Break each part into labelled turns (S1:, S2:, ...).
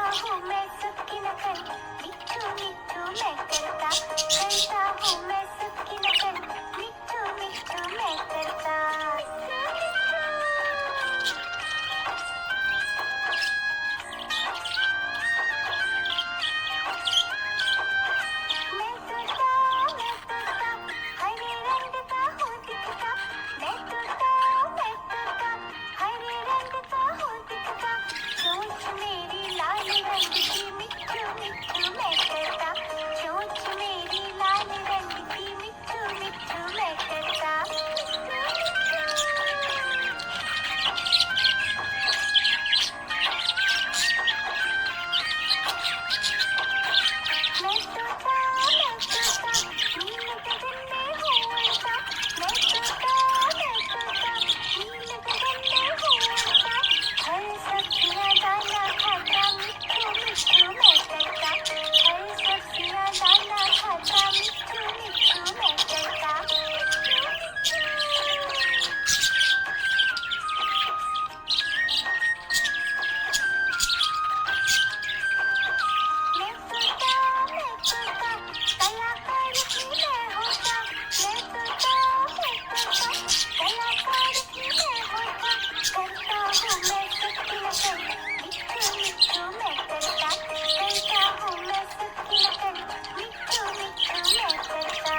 S1: हूँ मैं सबकी नकल, मिट्ठू मिट्ठू मैं करता हूँ मैं सबकी नकल, मिट्ठू मिट्ठू मैं करता। मैं तोता हरे रंग का हूँ दिखता, मैं तोता हरे रंग का हूँ दिखता, चोंच मेरी लाल रंग की, मिट्ठू मिट्ठू मैं करता, चोंच मेरी लाल रंग की, मिट्ठू मिट्ठू मैं करता। मैं तोता नील गगन में हूँ उड़ता, मैं तोता नील गगन में हूँ उड़ता, हर सब्जियाँ दाना खाता, मिट्ठू मिट्ठू मैं करता, हर सब्जियाँ दाना खाता, मिट्ठू मिट्ठू मैं करता। मैं तोता कलाकार भी मैं होता, मैं तोता कलाकार भी मैं होता, करता हूँ मैं सबकी नकल, मिट्ठू मिट्ठू मैं करता हूँ मैं सबकी नकल, मिट्ठू मिट्ठू मैं करता।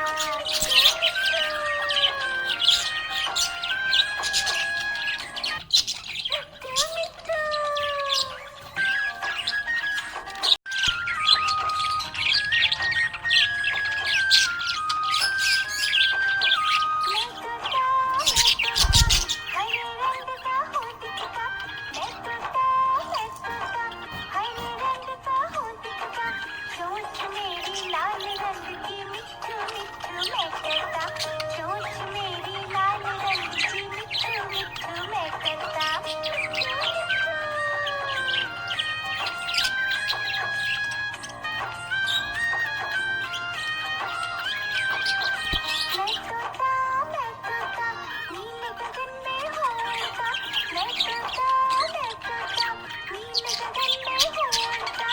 S1: मिट्ठू मिट्ठू मैं तोता हरे रंग का हूँ दिखता, मैं तोता हरे रंग का हूँ दिखता, चोंच मेरी लाल रंग की, मिट्ठू मिट्ठू मैं करता, चोंच मेरी लाल रंग की, मिट्ठू मिट्ठू मैं करता। मैं तोता नील गगन में हूँ उड़ता, मैं तोता नील गगन में हूँ उड़ता,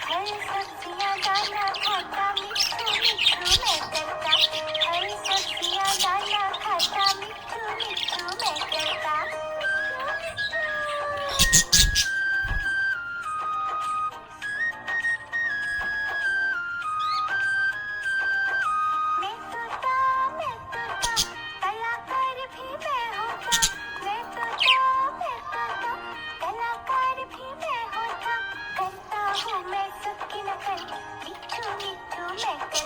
S1: हर सब्जियाँ दाना खाता, मिट्ठू मिट्ठू मैं करता, हर सब्जियाँ दाना खाता, मिट्ठू मिट्ठू मैं करता। मैं तोता कलाकार भी मैं होता, मैं तोता कलाकार भी मैं होता, करता हूँ मैं सबकी नकल, मिट्ठू मिट्ठू मैं करता।